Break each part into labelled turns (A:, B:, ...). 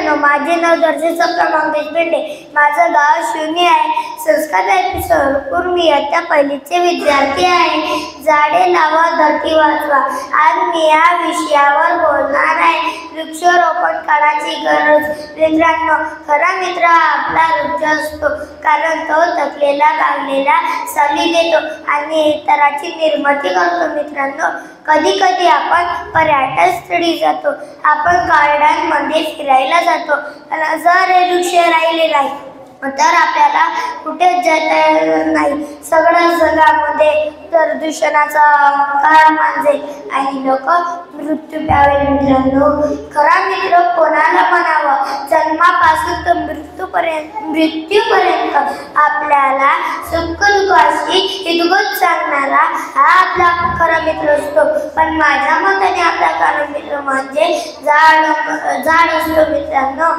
A: मित्रांनो, माझे नाव दर्शक सप्तम देशपांडे, माझं गाव शिवणी आहे. संस्कार एपिसोड मी इयत्ता पहिलीचे विद्यार्थी आहे. झाडे लावा धरती वाचवा. आज मी या विषयावर बोलणार आहे. वृक्षारोपण करायची गरज. मित्रांनो, खरा मित्र हा आपला वृक्ष असतो, कारण तो थकलेला गावलेला सावली देतो आणि इतराची निर्मिती करतो. मित्रांनो, कधी कधी आपण पर्यटन स्थळी जातो, आपण गार्डन मध्ये फिरायला जातो, आणि जर हे वृक्ष राहिले नाही तर आपल्याला कुठेच जाता येणार नाही. सगळ्या जगामध्ये प्रदूषणाचा काळ मांजेल आणि लोक मृत्यू पावेल. मित्रांनो, खरा मित्र कोणाला म्हणावं? जन्मापासून तर मृत्यूपर्यंत आपल्याला सुख दुःखाशी हितगुज सांगणारा हा आपला खरा मित्र असतो. पण माझ्या मताने आपला खरा मित्र म्हणजे झाड असतो. मित्रांनो,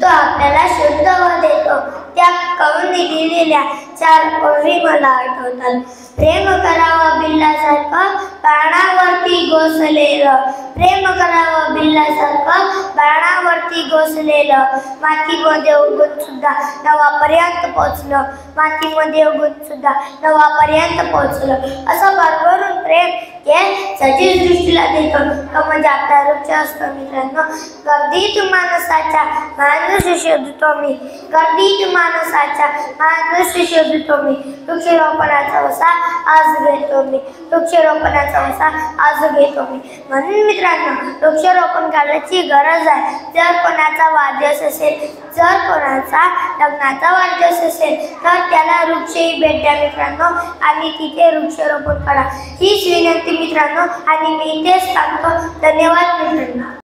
A: तो आपल्याला शुद्ध हवा देतो. त्या कवीने लिहिलेल्या 4 ओळी मला आठवतात. प्रेम करावं बिल्लासारखं बाणावरती घोसलेलं, प्रेम करावं बिल्लासारखं बाणावरती घोसलेलं, मातीमध्ये उगून सुद्धा नवापर्यंत पोचलं, मातीमध्ये उगून सुद्धा नवापर्यंत पोचलं. असं भरभरून प्रेम हे सजीव दृष्टीला देतो, तो म्हणजे आपला वृक्ष असतो. मित्रांनो, गर्दीत माणसाच्या माणूस शोधतो मी, गर्दीत माणसाच्या माणूस शोधतो मी. वृक्षारोपणाचा वसा आज घेतो मी, वृक्षारोपणाचा वसा आज घेतो मी. म्हणून मित्रांनो, वृक्षारोपण करायची गरज आहे. जर कोणाचा वाढदिवस असेल, जर कोणाचा लग्नाचा वाढदिवस असेल, तर त्याला वृक्षही भेट द्या. मित्रांनो, आणि तिथे वृक्षारोपण करा. हीच विनंती मित्रांनो, आणि मी तेच सांगतो. धन्यवाद मित्रांनो.